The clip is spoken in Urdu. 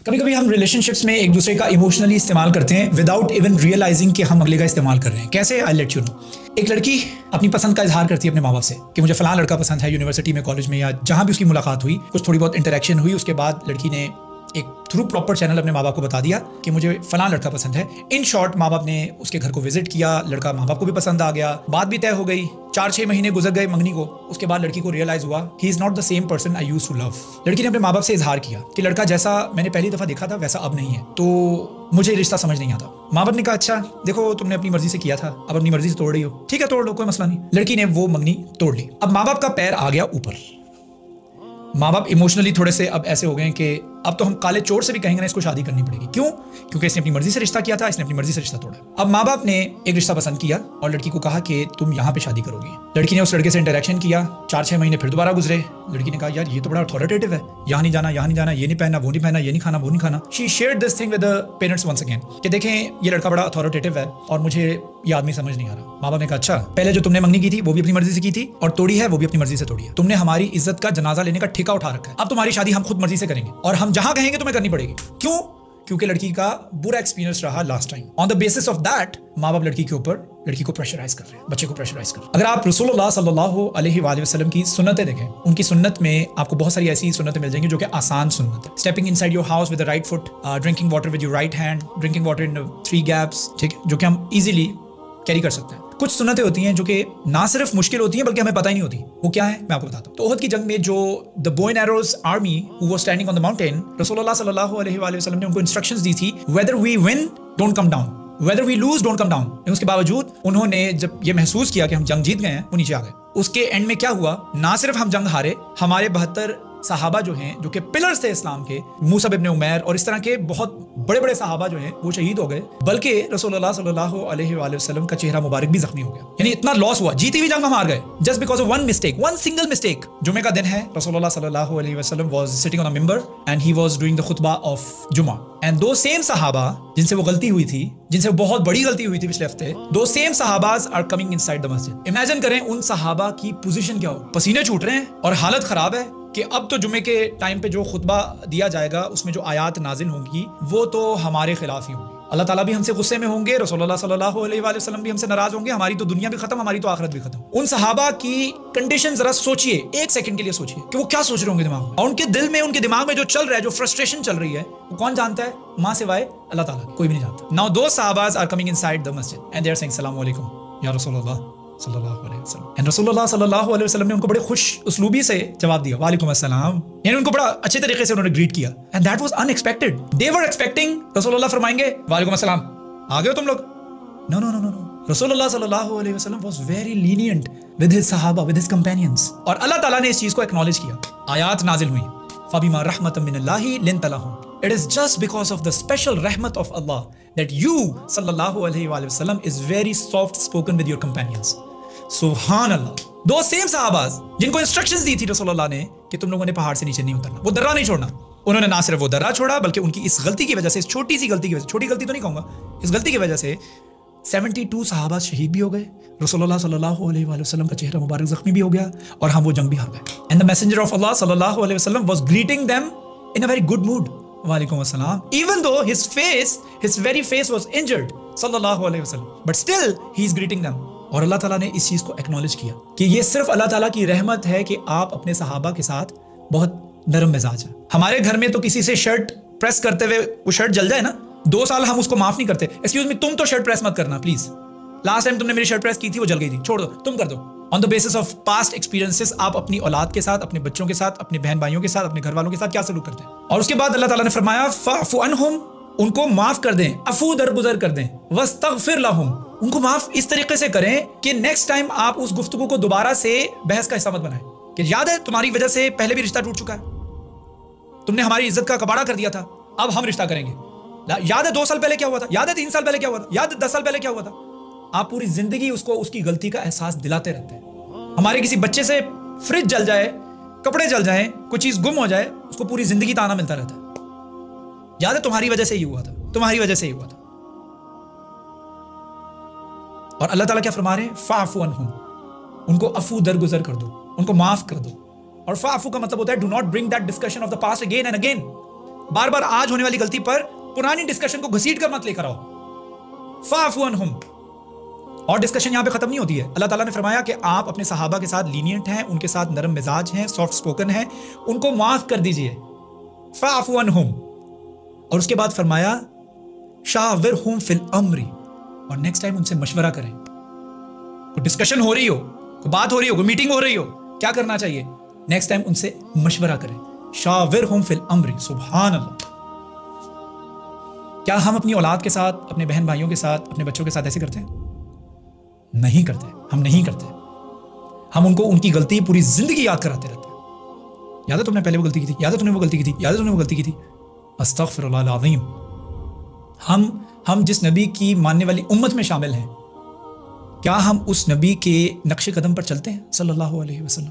کبھی کبھی ہم ریلیشن شپس میں ایک دوسرے کا ایموشنلی استعمال کرتے ہیں وداؤٹ ایون ریئلائزنگ کہ ہم اگلے کا استعمال کر رہے ہیں. کیسے؟ I let you know. ایک لڑکی اپنی پسند کا اظہار کرتی ہے اپنے ماں باپ سے کہ مجھے فلاں لڑکا پسند ہے, یونیورسٹی میں, کالج میں, یا جہاں بھی اس کی ملاقات ہوئی, کچھ تھوڑی بہت انٹریکشن ہوئی, اس کے بعد لڑکی نے ایک تھرو پراپر چینل اپنے ماں باپ کو بتا دیا کہ مجھے فلاں لڑکا پسند ہے. ان شارٹ ماں باپ نے اس کے گھر کو وزٹ کیا, لڑکا ماں باپ کو بھی پسند آ گیا, بات بھی طے ہو گئی, 4-6 مہینے گزر گئے منگنی کو. اس کے بعد لڑکی کو ریئلائز ہوا he is not the same person I used to love. لڑکی نے اپنے ماں باپ سے اظہار کیا کہ لڑکا جیسا میں نے پہلی دفعہ دیکھا تھا ویسا اب نہیں ہے, تو مجھے رشتہ سمجھ نہیں آتا. ماں باپ نے کہا اچھا دیکھو تم نے اپنی مرضی سے کیا تھا, اب اپنی مرضی سے توڑ رہی ہو, ٹھیک ہے توڑ لو, کوئی مسئلہ نہیں. لڑکی نے وہ منگنی توڑ لی. اب ماں باپ کا پیر آ گیا اوپر. ماں باپ ایموشنلی تھوڑے سے اب ایسے ہو گئے ہیں کہ اب تو ہم کالے چور سے بھی کہیں گے نا اس کو شادی کرنی پڑے گی. کیوں؟ کیونکہ اس نے اپنی مرضی سے رشتہ کیا تھا, اس نے اپنی مرضی سے رشتہ توڑا. اب ماں باپ نے ایک رشتہ پسند کیا اور لڑکی کو کہا کہ تم یہاں پہ شادی کرو گی. لڑکی نے اس لڑکے سے انٹریکشن کیا, 4-6 مہینے پھر دوبارہ گزرے. لڑکی نے کہا یار یہ تو بڑا اتھارٹیٹیو ہے, یہاں نہیں جانا, یہاں نہیں جانا, یہ نہیں پہننا, وہ نہیں پہننا, یہ نہیں کھانا, وہ نہیں کھانا. She shared this thing with the parents once again کہ دیکھیں یہ لڑکا بڑا اتھارٹیٹیو ہے اور مجھے یہ آدمی سمجھ نہیں آ رہا. ماں باپ نے کہا اچھا پہلے جو تم نے منگنی کی تھی وہ بھی اپنی مرضی سے کی تھی اور توڑی ہے وہ بھی اپنی مرضی سے توڑی ہے. تم نے ہماری عزت کا جنازہ لینے کا ٹھیکہ اٹھا رکھا ہے. اب تمہاری شادی ہم خود مرضی سے کریں گے اور ہم جہاں کہیں گے تمہیں کرنی پڑے گی. کیوں؟ کیونکہ لڑکی کا برا ایکسپیرینس رہا last time. On the basis of that ماں باپ لڑکی کے اوپر لڑکی کو پریشرائز کر رہے ہیں, بچے کو پریشرائز کر رہے ہیں. اگر آپ رسول اللہ صلی اللہ علیہ وآلہ وسلم کی سنتیں دیکھیں, ان کی سنت میں آپ کو بہت ساری ایسی سنتیں مل جائیں گی جو کہ آسان سنت ہے. Stepping inside your house with the right foot, drinking water with your right hand, drinking water in 3 gaps, ٹھیک ہے, جو کہ ہم ایزیلی کیری کر سکتے ہیں. کچھ سنتیں ہوتی ہیں جو کہ نہ صرف مشکل ہوتی ہیں بلکہ ہمیں پتہ ہی نہیں ہوتی وہ کیا ہے. میں آپ کو بتاتا ہوں. تو احد کی جنگ میں جو the bow and arrows army who was standing on the mountain, رسول اللہ صلی اللہ علیہ وآلہ وسلم نے ان کو انسٹرکشنز دی تھی whether we win don't come down, whether we lose don't come down. اس کے باوجود انہوں نے جب یہ محسوس کیا کہ ہم جنگ جیت گئے ہیں وہ نیچے آ گئے. اس کے اینڈ میں کیا ہوا, نہ صرف ہم جنگ ہارے, ہمارے 72 صحابہ جو ہیں جو کہ پلرز تھے اسلام کے, موسیٰ ابن عمیر اور اس طرح کے بہت بڑے بڑے صحابہ جو ہیں وہ شہید ہو گئے, بلکہ رسول اللہ صلی اللہ علیہ وآلہ وسلم کا چہرہ مبارک بھی زخمی ہو گیا. یعنی اتنا لاس ہوا, جیتی ہوئی جنگ ہم ہار گئے just because of one mistake, one single mistake. جمعے کا دن ہے, رسول اللہ صلی اللہ علیہ وسلم was sitting on a member and he was doing the خطبہ آف جمعہ, اینڈ دو سیم صحابہ جن سے وہ غلطی ہوئی تھی, جن سے بہت بڑی غلطی ہوئی تھی پچھلے ہفتے, دو same صحاباز are coming inside the Masjid. Imagine کریں ان صحابہ کی پوزیشن کیا ہو, پسینے چھوٹ رہے ہیں اور حالت خراب ہے کہ اب تو جمعے کے ٹائم پہ جو خطبہ دیا جائے گا اس میں جو آیات نازل ہوں گی وہ تو ہمارے خلاف ہی ہوں گی. اللہ تعالیٰ بھی ہم سے غصے میں ہوں گے, رسول اللہ صلی اللہ علیہ وآلہ وسلم بھی ہم سے ناراض ہوں گے, ہماری تو دنیا بھی ختم, ہماری تو آخرت بھی ختم. ان صحابہ کی کنڈیشن ذرا سوچئے, ایک سیکنڈ کے لیے سوچئے کہ وہ کیا سوچ رہے ہوں گے دماغ میں, اور ان کے دل میں, ان کے دماغ میں جو چل رہا ہے, جو فرسٹریشن چل رہی ہے, وہ کون جانتا ہے؟ ماں سوائے اللہ تعالیٰ کوئی بھی نہیں جانتا. ناؤ دو صحاباز آر کمنگ انسائڈ دا مسجد اینڈ دے آر سیئنگ السلام علیکم یا رسول اللہ صلی اللہ علیہ وسلم. اینڈ رسول اللہ صلی اللہ علیہ وسلم نے ان کو بڑے خوش اسلوبی سے جواب دیا, وعلیکم السلام, یعنی ان کو بڑا اچھے طریقے سے انہوں نے گریٹ کیا. And that was in expected. They were expecting رسول اللہ فرمائیں گے وعلیکم السلام, آ گئے ہو تم لوگ. نو نو نو نو نو, رسول اللہ صلی اللہ علیہ وسلم was very lenient with his صحابہ, ود ہز کمپینینز. اور اللہ تعالیٰ نے اس چیز کو ایکنالج کیا. آیات نازل ہوئی, فَبِمَا رَحْمَةٍ مِّنَ اللَّهِ لِنْتَ لَهُمْ. It is just because of the special rahmat of Allah that you sallallahu alaihi wa sallam is very soft spoken with your companions. سبحان اللہ. دو سیم صحاباز جن کو انسٹرکشنز دی تھی رسول اللہ نے کہ تم لوگوں نے پہاڑ سے نیچے نہیں اترنا, وہ درہ نہیں چھوڑنا, انہوں نے نہ صرف وہ درہ چھوڑا بلکہ ان کی اس غلطی کی وجہ سے, اس چھوٹی سی غلطی کی وجہ سے, چھوٹی غلطی تو نہیں کہوں گا, اس غلطی کی وجہ سے 72 صحابہ شہید بھی ہو گئے, رسول اللہ صلی اللہ علیہ وآلہ وسلم کا چہرہ مبارک زخمی بھی ہو گیا, اور ہم وہ جنگ بھی ہار گئے. And the messenger of Allah صلی اللہ علیہ وسلم was greeting them in a very good mood. وعلیکم السلام, even though his very face was injured صلی اللہ علیہ وسلم, but still he is greeting them. اور اللہ تعالیٰ نے اس چیز کو ایکنالج کیا کہ یہ صرف اللہ تعالیٰ کی رحمت ہے کہ آپ اپنے صحابہ کے ساتھ بہت نرم مزاج ہیں. ہمارے گھر میں تو کسی سے شرٹ پریس کرتے ہوئے وہ شرٹ جل جائے نا, 2 سال ہم اس کو معاف نہیں کرتے. ایکسکیوز می, تم تو شرٹ پریس مت کرنا پلیز, لاسٹ ٹائم تم نے میری شرٹ پریس کی تھی وہ جل گئی تھی, چھوڑ دو, تم کر دو. On the basis of past experiences آپ اپنی اولاد کے ساتھ, اپنے بچوں کے ساتھ, اپنے بہن بھائیوں کے ساتھ, اپنے گھر والوں کے ساتھ کیا سلوک کرتے ہیں. اور اس کے بعد اللہ تعالیٰ نے فرمایا فاعف عنہم, ان کو معاف کر دیں, عفو درگزر کر دیں, واستغفر لہم, ان کو معاف اس طریقے سے کریں کہ نیکسٹ ٹائم آپ اس گفتگو کو دوبارہ سے بحث کا حصہ مت بنائیں کہ یاد ہے تمہاری وجہ سے پہلے بھی رشتہ ٹوٹ چکا ہے, تم نے ہماری عزت کا کباڑا کر دیا تھا, اب ہم رشتہ کریں گے. یاد ہے 2 سال پہلے کیا ہوا تھا, یاد ہے 3 سال پہلے کیا ہوا تھا, یاد ہے 10 سال پہلے کیا ہوا تھا. آپ پوری زندگی اس کو اس کی غلطی کا احساس دلاتے رہتے ہیں. ہمارے کسی بچے سے فریج جل جائے, کپڑے جل جائیں, کوئی چیز گم ہو جائے, اس کو پوری زندگی تانا ملتا رہتا ہے, یاد ہے تمہاری وجہ سے ہی ہوا تھا, تمہاری وجہ سے ہی ہوا تھا. اور اللہ تعالیٰ کیا فرما رہے ہیں, فاعف عنہم, ان کو عفو درگزر کر دو, ان کو معاف کر دو. اور فاعفو کا مطلب ہوتا ہے do not bring that discussion of the past again and again. بار بار آج ہونے والی غلطی پر پرانی ڈسکشن کو گھسیٹ کر مت لے کر آؤ. فاعفو عنہم. اور ڈسکشن یہاں پہ ختم نہیں ہوتی ہے. اللہ تعالیٰ نے فرمایا کہ آپ اپنے صحابہ کے ساتھ لینینٹ ہیں, ان کے ساتھ نرم مزاج ہیں, سافٹ سپوکن ہیں, ان کو معاف کر دیجئے. فاعفو عنہم. اور اس کے بعد فرمایا شاورہم فی الامر, اور نیکسٹ ٹائم ان سے مشورہ کریں. کوئی ڈسکشن ہو رہی ہو, کوئی بات ہو رہی ہو, کوئی میٹنگ ہو رہی ہو, کیا کرنا چاہیے؟ نیکسٹ ٹائم ان سے مشورہ کریں. شاورہم فی الامر. سبحان اللہ. کیا ہم اپنی اولاد کے ساتھ, اپنے بہن بھائیوں کے ساتھ, اپنے بچوں کے ساتھ ایسے کرتے ہیں؟ نہیں کرتے. ہم نہیں کرتے. ہم ان کو ان کی غلطی پوری زندگی یاد کراتے رہتے ہیں. یاد ہے تم نے پہلے وہ غلطی کی تھی, یاد ہے تم نے وہ غلطی کی تھی, یاد ہے تم نے وہ غلطی کی تھی. استغفر اللہ العظیم. ہم جس نبی کی ماننے والی امت میں شامل ہیں, کیا ہم اس نبی کے نقش قدم پر چلتے ہیں صلی اللہ علیہ وسلم؟